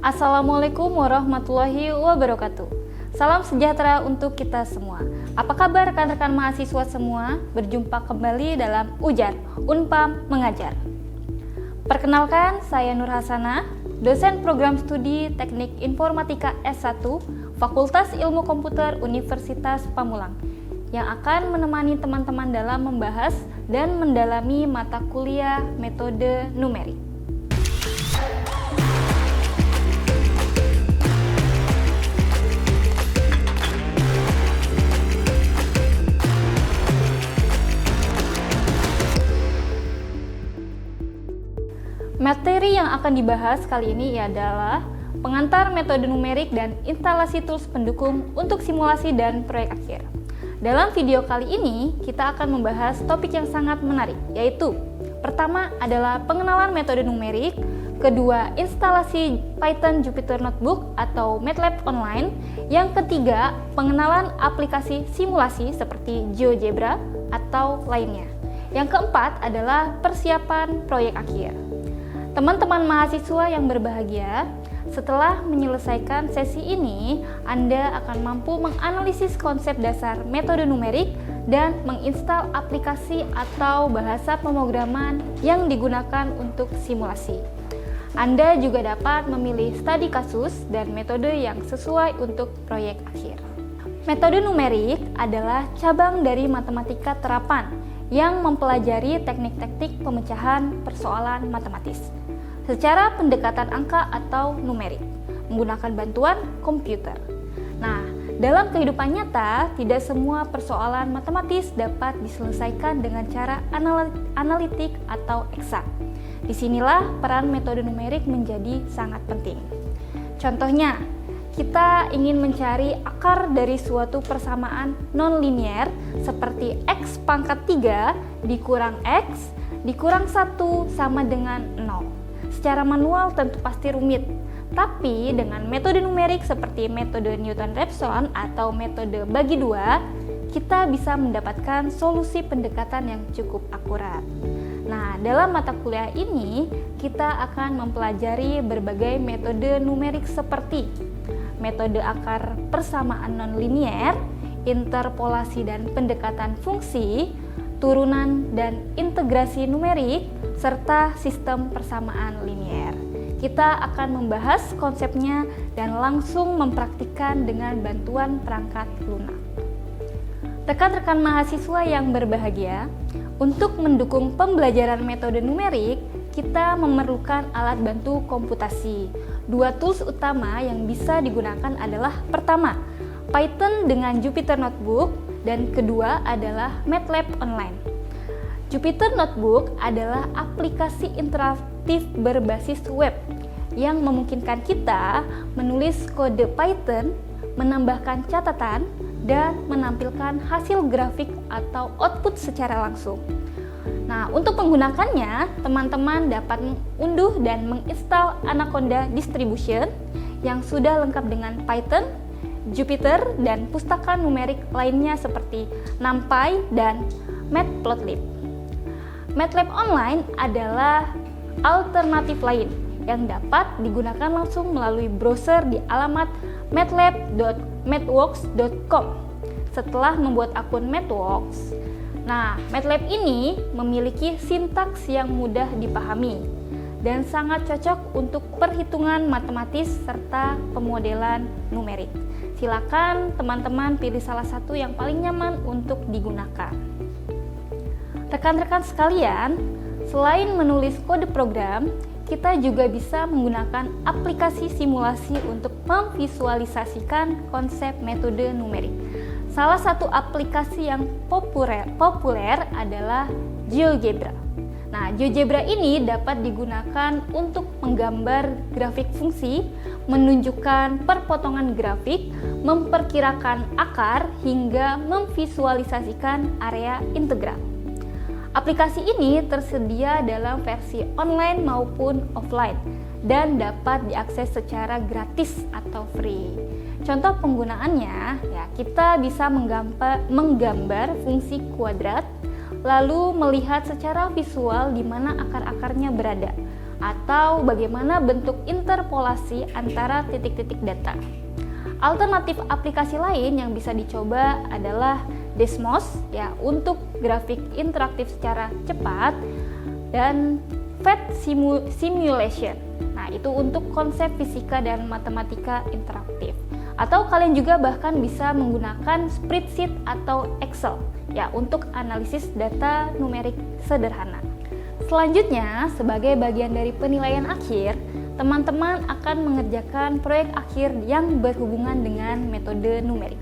Assalamualaikum warahmatullahi wabarakatuh. Salam sejahtera untuk kita semua. Apa kabar rekan-rekan mahasiswa semua? Berjumpa kembali dalam Ujar, Unpam Mengajar. Perkenalkan, saya Nur Hasanah, dosen program studi Teknik Informatika S1, Fakultas Ilmu Komputer Universitas Pamulang, yang akan menemani teman-teman dalam membahas dan mendalami mata kuliah metode numerik. Materi yang akan dibahas kali ini adalah pengantar metode numerik dan instalasi tools pendukung untuk simulasi dan proyek akhir. Dalam video kali ini, kita akan membahas topik yang sangat menarik, yaitu pertama adalah pengenalan metode numerik, kedua instalasi Python Jupyter Notebook atau MATLAB Online, yang ketiga pengenalan aplikasi simulasi seperti GeoGebra atau lainnya. Yang keempat adalah persiapan proyek akhir. Teman-teman mahasiswa yang berbahagia, setelah menyelesaikan sesi ini, Anda akan mampu menganalisis konsep dasar metode numerik dan menginstal aplikasi atau bahasa pemrograman yang digunakan untuk simulasi. Anda juga dapat memilih studi kasus dan metode yang sesuai untuk proyek akhir. Metode numerik adalah cabang dari matematika terapan yang mempelajari teknik-teknik pemecahan persoalan matematis secara pendekatan angka atau numerik menggunakan bantuan komputer. Nah, dalam kehidupan nyata, tidak semua persoalan matematis dapat diselesaikan dengan cara analitik atau eksak. Disinilah peran metode numerik menjadi sangat penting. Contohnya, kita ingin mencari akar dari suatu persamaan non-linear seperti x pangkat 3 dikurang x dikurang 1 sama dengan 0. Secara manual tentu pasti rumit, tapi dengan metode numerik seperti metode Newton-Raphson atau metode bagi dua, kita bisa mendapatkan solusi pendekatan yang cukup akurat. Nah, dalam mata kuliah ini, kita akan mempelajari berbagai metode numerik seperti metode akar persamaan non-linear, interpolasi dan pendekatan fungsi, turunan dan integrasi numerik, serta sistem persamaan linear. Kita akan membahas konsepnya dan langsung mempraktikkan dengan bantuan perangkat lunak. Rekan-rekan mahasiswa yang berbahagia, untuk mendukung pembelajaran metode numerik, kita memerlukan alat bantu komputasi. Dua tools utama yang bisa digunakan adalah pertama, Python dengan Jupyter Notebook, dan kedua adalah MATLAB Online. Jupyter Notebook adalah aplikasi interaktif berbasis web yang memungkinkan kita menulis kode Python, menambahkan catatan, dan menampilkan hasil grafik atau output secara langsung. Nah, untuk menggunakannya, teman-teman dapat mengunduh dan menginstal Anaconda Distribution yang sudah lengkap dengan Python, Jupyter, dan pustaka numerik lainnya seperti NumPy dan Matplotlib. MATLAB Online adalah alternatif lain yang dapat digunakan langsung melalui browser di alamat matlab.mathworks.com. Setelah membuat akun Mathworks, nah, MATLAB ini memiliki sintaks yang mudah dipahami dan sangat cocok untuk perhitungan matematis serta pemodelan numerik. Silakan teman-teman pilih salah satu yang paling nyaman untuk digunakan. Rekan-rekan sekalian, selain menulis kode program, kita juga bisa menggunakan aplikasi simulasi untuk memvisualisasikan konsep metode numerik. Salah satu aplikasi yang populer adalah GeoGebra. Nah, GeoGebra ini dapat digunakan untuk menggambar grafik fungsi, menunjukkan perpotongan grafik, memperkirakan akar, hingga memvisualisasikan area integral. Aplikasi ini tersedia dalam versi online maupun offline dan dapat diakses secara gratis atau free. Contoh penggunaannya, ya, kita bisa menggambar fungsi kuadrat, lalu melihat secara visual di mana akar-akarnya berada. atau bagaimana bentuk interpolasi antara titik-titik data. Alternatif aplikasi lain yang bisa dicoba adalah Desmos ya untuk grafik interaktif secara cepat, dan PhET simulation. Nah, itu untuk konsep fisika dan matematika interaktif. Atau kalian juga bahkan bisa menggunakan spreadsheet atau Excel ya untuk analisis data numerik sederhana. Selanjutnya, sebagai bagian dari penilaian akhir, teman-teman akan mengerjakan proyek akhir yang berhubungan dengan metode numerik.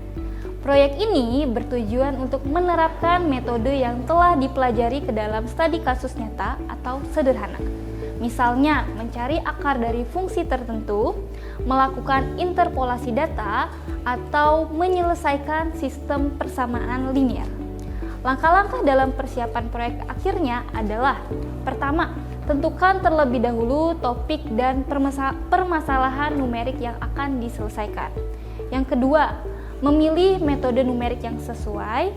Proyek ini bertujuan untuk menerapkan metode yang telah dipelajari ke dalam studi kasus nyata atau sederhana. Misalnya, mencari akar dari fungsi tertentu, melakukan interpolasi data, atau menyelesaikan sistem persamaan linier. Langkah-langkah dalam persiapan proyek akhirnya adalah: pertama, tentukan terlebih dahulu topik dan permasalahan numerik yang akan diselesaikan. Yang kedua, memilih metode numerik yang sesuai.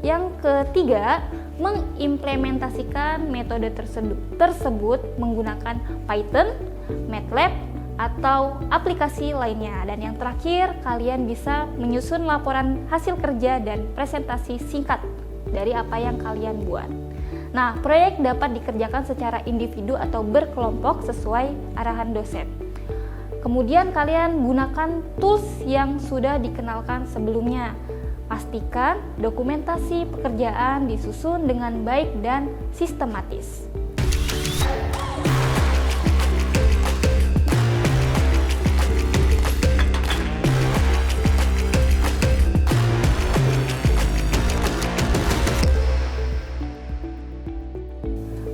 Yang ketiga, mengimplementasikan metode tersebut menggunakan Python, MATLAB, atau aplikasi lainnya. Dan yang terakhir, kalian bisa menyusun laporan hasil kerja dan presentasi singkat dari apa yang kalian buat. Nah, proyek dapat dikerjakan secara individu atau berkelompok sesuai arahan dosen. Kemudian kalian gunakan tools yang sudah dikenalkan sebelumnya. Pastikan dokumentasi pekerjaan disusun dengan baik dan sistematis.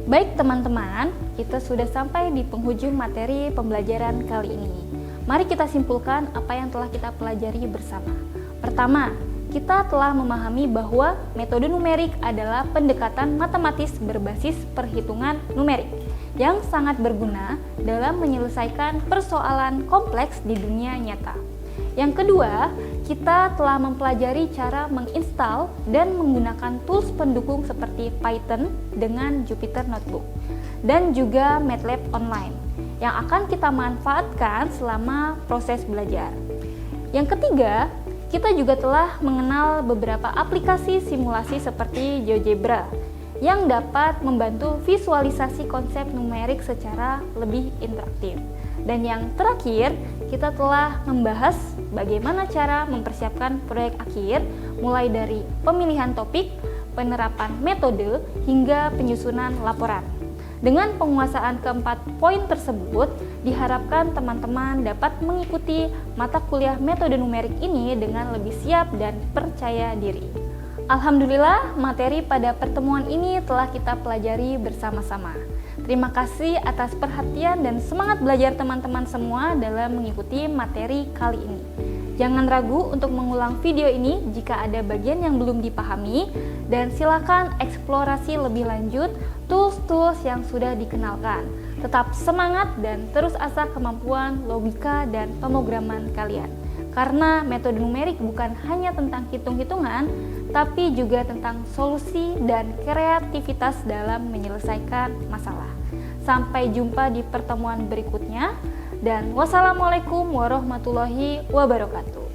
Baik teman-teman, kita sudah sampai di penghujung materi pembelajaran kali ini. Mari kita simpulkan apa yang telah kita pelajari bersama. Pertama, kita telah memahami bahwa metode numerik adalah pendekatan matematis berbasis perhitungan numerik yang sangat berguna dalam menyelesaikan persoalan kompleks di dunia nyata. Yang kedua, kita telah mempelajari cara menginstal dan menggunakan tools pendukung seperti Python dengan Jupyter Notebook dan juga MATLAB online yang akan kita manfaatkan selama proses belajar. Yang ketiga, kita juga telah mengenal beberapa aplikasi simulasi seperti GeoGebra yang dapat membantu visualisasi konsep numerik secara lebih interaktif. Dan yang terakhir, kita telah membahas bagaimana cara mempersiapkan proyek akhir, mulai dari pemilihan topik, penerapan metode, hingga penyusunan laporan. Dengan penguasaan keempat poin tersebut, diharapkan teman-teman dapat mengikuti mata kuliah metode numerik ini dengan lebih siap dan percaya diri. Alhamdulillah, materi pada pertemuan ini telah kita pelajari bersama-sama. Terima kasih atas perhatian dan semangat belajar teman-teman semua dalam mengikuti materi kali ini. Jangan ragu untuk mengulang video ini jika ada bagian yang belum dipahami, dan silakan eksplorasi lebih lanjut tools-tools yang sudah dikenalkan. Tetap semangat dan terus asah kemampuan logika dan pemrograman kalian. Karena metode numerik bukan hanya tentang hitung-hitungan, tapi juga tentang solusi dan kreativitas dalam menyelesaikan masalah. Sampai jumpa di pertemuan berikutnya, dan wassalamualaikum warahmatullahi wabarakatuh.